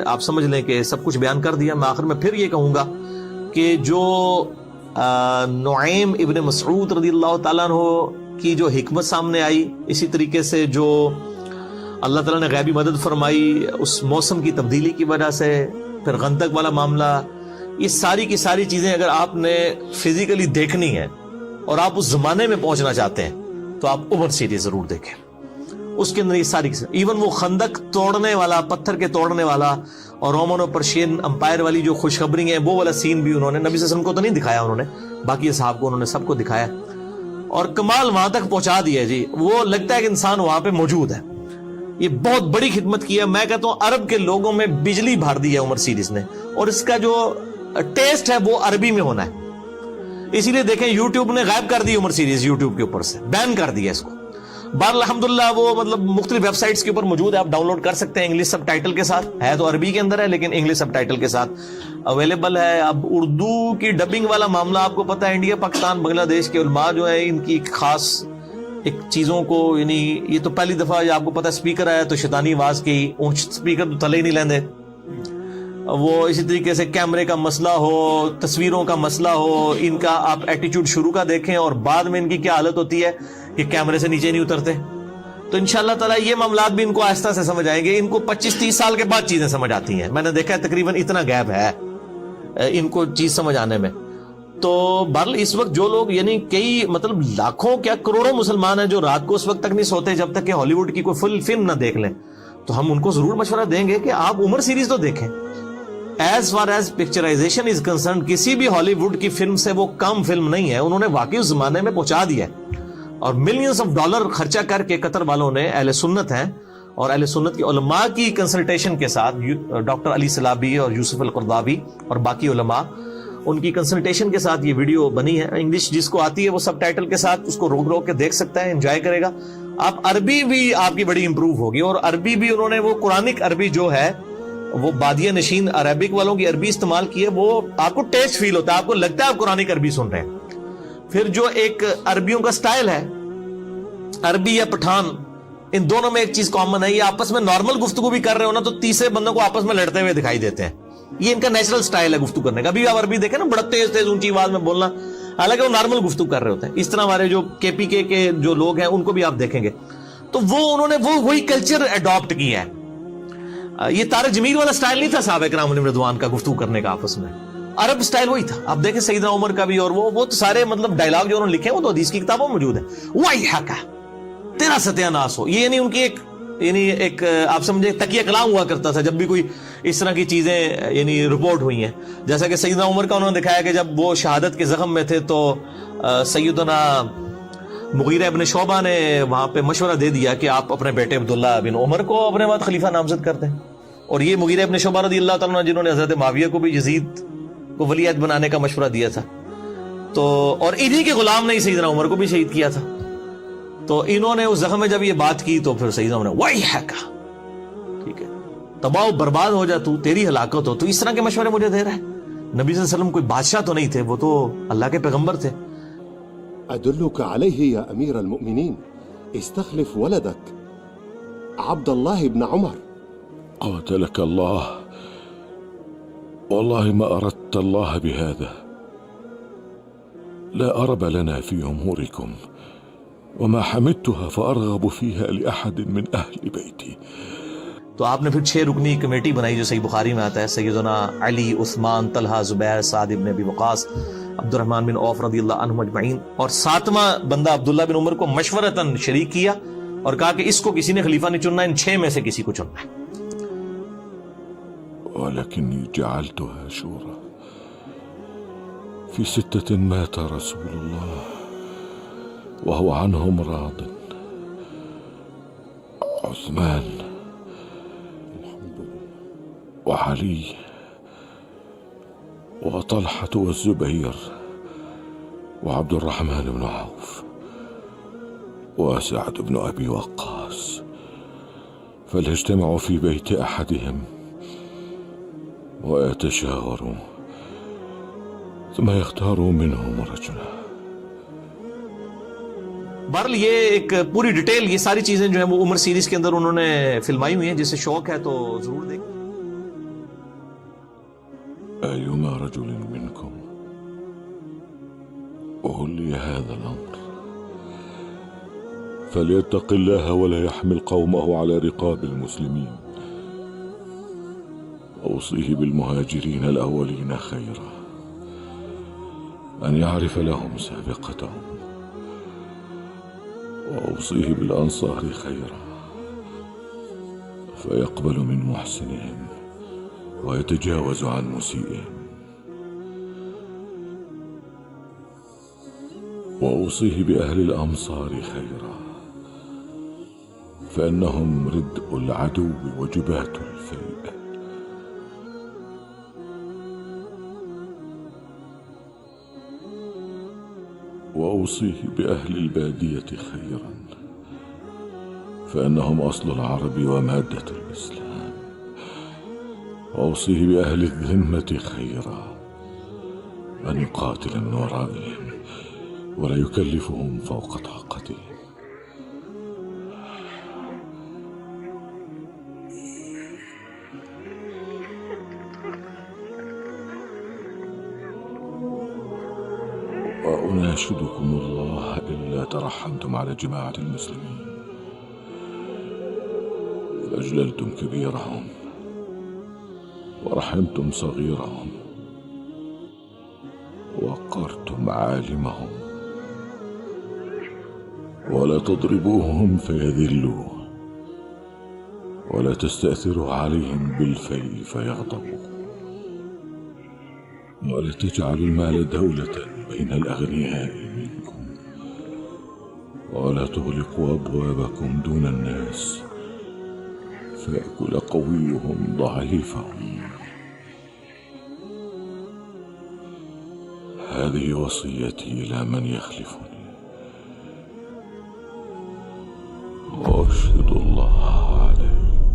آپ سمجھ لیں کہ سب کچھ بیان کر دیا. میں آخر میں پھر یہ کہوں گا کہ جو نعیم ابن مسعود رضی اللہ تعالیٰ عنہ کی جو حکمت سامنے آئی, اسی طریقے سے جو اللہ تعالیٰ نے غیبی مدد فرمائی اس موسم کی تبدیلی کی وجہ سے, پھر خندق والا معاملہ, یہ ساری کی ساری چیزیں اگر آپ نے فزیکلی دیکھنی ہے اور آپ اس زمانے میں پہنچنا چاہتے ہیں تو آپ عمر سیریز ضرور دیکھیں. اس کے اندر یہ ساری ایون وہ خندق توڑنے والا, پتھر کے توڑنے والا اور رومن اور پرشین امپائر والی جو خوشخبری ہیں وہ والا سین بھی انہوں نے نبی صلی اللہ علیہ وسلم کو تو نہیں دکھایا, انہوں نے باقی اصحاب کو انہوں نے سب کو دکھایا اور کمال وہاں تک پہنچا دیا. جی وہ لگتا ہے کہ انسان وہاں پہ موجود ہے. یہ بہت بڑی خدمت کی ہے. میں کہتا ہوں عرب کے لوگوں میں بجلی بھر دی ہے عمر سیریز نے, اور اس کا جو ٹیسٹ ہے وہ عربی میں ہونا ہے. اسی لیے دیکھیں یوٹیوب نے غائب کر دی عمر سیریز, یوٹیوب کے اوپر سے بین کر دیا اس کو. الحمدللہ وہ مطلب مختلف ویب سائٹس کے اوپر موجود ہے, آپ ڈاؤن لوڈ کر سکتے ہیں انگلش سب ٹائٹل کے ساتھ. ہے تو عربی کے اندر ہے لیکن انگلش سب ٹائٹل کے ساتھ اویلیبل ہے. اب اردو کی ڈبنگ والا معاملہ آپ کو پتہ ہے, انڈیا پاکستان بنگلہ دیش کے علماء جو ہیں ان کی خاص ایک چیزوں کو, یعنی یہ تو پہلی دفعہ آپ کو پتہ اسپیکر آیا تو شیطانی آواز کی اونچ اسپیکر تو تھلے ہی نہیں لیندے. وہ اسی طریقے سے کیمرے کا مسئلہ ہو, تصویروں کا مسئلہ ہو, ان کا آپ ایٹیچیوڈ شروع کا دیکھیں اور بعد میں ان کی کیا حالت ہوتی ہے کہ کیمرے سے نیچے نہیں اترتے. تو انشاءاللہ تعالیٰ یہ معاملات بھی ان کو آہستہ سے سمجھ آئیں گے. ان کو 25-30 سال کے بعد چیزیں سمجھ آتی ہیں. میں نے دیکھا ہے تقریباً اتنا گیپ ہے ان کو چیز سمجھ آنے میں. تو بہرحال اس وقت جو لوگ یعنی کئی مطلب لاکھوں کیا کروڑوں مسلمان ہیں جو رات کو اس وقت تک نہیں سوتے جب تک کہ ہالی ووڈ کی کوئی فل فلم نہ دیکھ لیں, تو ہم ان کو ضرور مشورہ دیں گے کہ آپ عمر سیریز تو دیکھیں. As far as picturisation is concerned کسی بھی ہالی ووڈ کی فلم سے وہ کم فلم نہیں ہے. انہوں نے واقعی اس زمانے میں پہنچا دیا ہے اور ملینز آف ڈالر خرچہ کر کے قطر والوں نے, اہل سنت ہیں اور اہل سنت کے علماء کی کنسلٹیشن کے ساتھ, ڈاکٹر علی سلابی اور یوسف القرضاوی اور باقی علماء, ان کی کنسلٹیشن کے ساتھ یہ ویڈیو بنی ہے. انگلش جس کو آتی ہے وہ سب ٹائٹل کے ساتھ اس کو روک کے دیکھ سکتا ہے, انجوائے کرے گا. آپ عربی بھی آپ کی بڑی امپروو ہوگی, اور عربی بھی انہوں نے وہ قرآنک عربی جو ہے وہ بادیہ نشین عربک والوں کی عربی استعمال کی ہے, وہ آپ کو ٹیسٹ فیل ہوتا ہے, آپ کو لگتا ہے آپ قرآنک عربی سن رہے ہیں. پھر جو ایک عربیوں کا سٹائل ہے، عربی یا پٹھان، ان دونوں میں ایک چیز کامن ہے، یہ آپس میں نارمل گفتگو بھی کر رہے ہو نا تو تیسرے بندوں کو آپس میں لڑتے ہوئے دکھائی دیتے ہیں. یہ ان کا نیچرل سٹائل ہے گفتگو کرنے کا. ابھی آپ عربی دیکھیں نا، بڑا تیز تیز اونچی آواز میں بولنا، حالانکہ وہ نارمل گفتگو کر رہے ہوتے ہیں. اس طرح ہمارے جو KPK کے جو لوگ ہیں ان کو بھی آپ دیکھیں گے تو انہوں نے وہی کلچر اڈاپٹ کیا ہے. یہ طارق جمیل والا سٹائل نہیں تھا صحابہ کرام علیہم رضوان کا گفتگو کرنے کا آپس میں، عرب سٹائل وہی تھا. آپ دیکھیں سیدنا عمر کا بھی، اور وہ تو سارے مطلب ڈائلاگ جو انہوں نے لکھے ہیں وہ تو حدیث کی کتابوں میں موجود ہے. وَيْحَكَ تیرا ستیہ ناس ہو، یہ یعنی ان کی ایک آپ سمجھے تکیہ کلام ہوا کرتا تھا جب بھی کوئی اس طرح کی چیزیں یعنی رپورٹ ہوئی ہیں. جیسا کہ سیدنا عمر کا انہوں نے دکھایا کہ جب وہ شہادت کے زخم میں تھے تو سیدنا مغیرہ ابن شعبہ نے وہاں پہ مشورہ دے دیا کہ آپ اپنے بیٹے عبداللہ بن عمر کو اپنے بعد خلیفہ نامزد کر دیں. اور یہ مغیرہ ابن شعبہ رضی اللہ تعالیٰ عنہ جنہوں نے حضرت معاویہ کو بھی یزید کو ولی عہد بنانے کا مشورہ دیا تھا، تو اور انہی کے غلام نے سیدنا عمر کو بھی شہید کیا تھا. تو انہوں نے اس زخم میں جب یہ بات کی تو پھر سیدنا عمر نے وَيْحَكَ، ٹھیک ہے، تباہ و برباد ہو جا تو، تیری ہلاکت ہو، تو اس طرح کے مشورے مجھے دے رہا ہے. نبی صلی اللہ علیہ وسلم کوئی بادشاہ تو نہیں تھے، وہ تو اللہ کے پیغمبر تھے. أدلك عليه يا أمير المؤمنين، استخلف ولدك عبد الله بن عمر. قاتلك الله، والله ما أردت الله بهذا. لا أرب لنا في أموركم، وما حمدتها فأرغب فيها لأحد من أهل بيتي. تو آپ نے پھر 6 رکنی کمیٹی بنائی جو صحیح بخاری میں آتا ہے، سیدنا علی، عثمان، طلحہ، زبیر، سعد بن ابی وقاص، عبد الرحمن بن عوف رضی اللہ عنہم اجمعین، اور 7واں بندہ عبداللہ بن عمر کو مشورتاً شریک کیا اور کہا کہ اس کو کسی نے خلیفہ نہیں چننا، ان 6 میں سے کسی کو چننا ہے. ولكني جعلتها شورى. في 6 مات رسول الله وهو عنهم راض: عثمان وعلي وطلحة والزبير وعبد الرحمن بن عوف وسعد بن أبي وقاص، فليجتمعوا في بيت أحدهم ويتشاوروا ثم يختاروا منهم رجلا. بہرحال یہ ایک پوری ڈیٹیل، یہ ساری چیزیں جو ہیں وہ عمر سیریز کے اندر انہوں نے فلمائی ہوئی ہیں، جسے شوق ہے تو ضرور دیکھیں. أيما رجل منكم ولي هذا الأمر فليتق الله ولا يحمل قومه على رقاب المسلمين. أوصيه بالمهاجرين الأولين خيرا أن يعرف لهم سابقتهم، وأوصيه بالأنصار خيرا فيقبل من محسنهم ويتجاوز عن مسيئهم، وأوصيه بأهل الأمصار خيرا فإنهم ردء العدو وجبات الفيء. وأوصيه بأهل البادية خيرا فإنهم أصل العرب ومادة الإسلام. وأوصيه بأهل الذمة خيرا أن يقاتل من ورائهم ولا يكلفهم فوق طاقتهم. وأناشدكم الله إلا ترحمتم على جماعة المسلمين فأجللتم كبيرهم ورحمتم صغيرهم ووقرتم عالمهم، ولا تضربوهم فيذلوا ولا تستأثروا عليهم بالفيء فيغضبوا، ولا تجعلوا المال دولة بين الأغنياء منكم، ولا تغلقوا أبوابكم دون الناس فيأكل قويهم ضعيفهم. هذه وصيتي إلى من يخلفني، وأشهد الله عليه.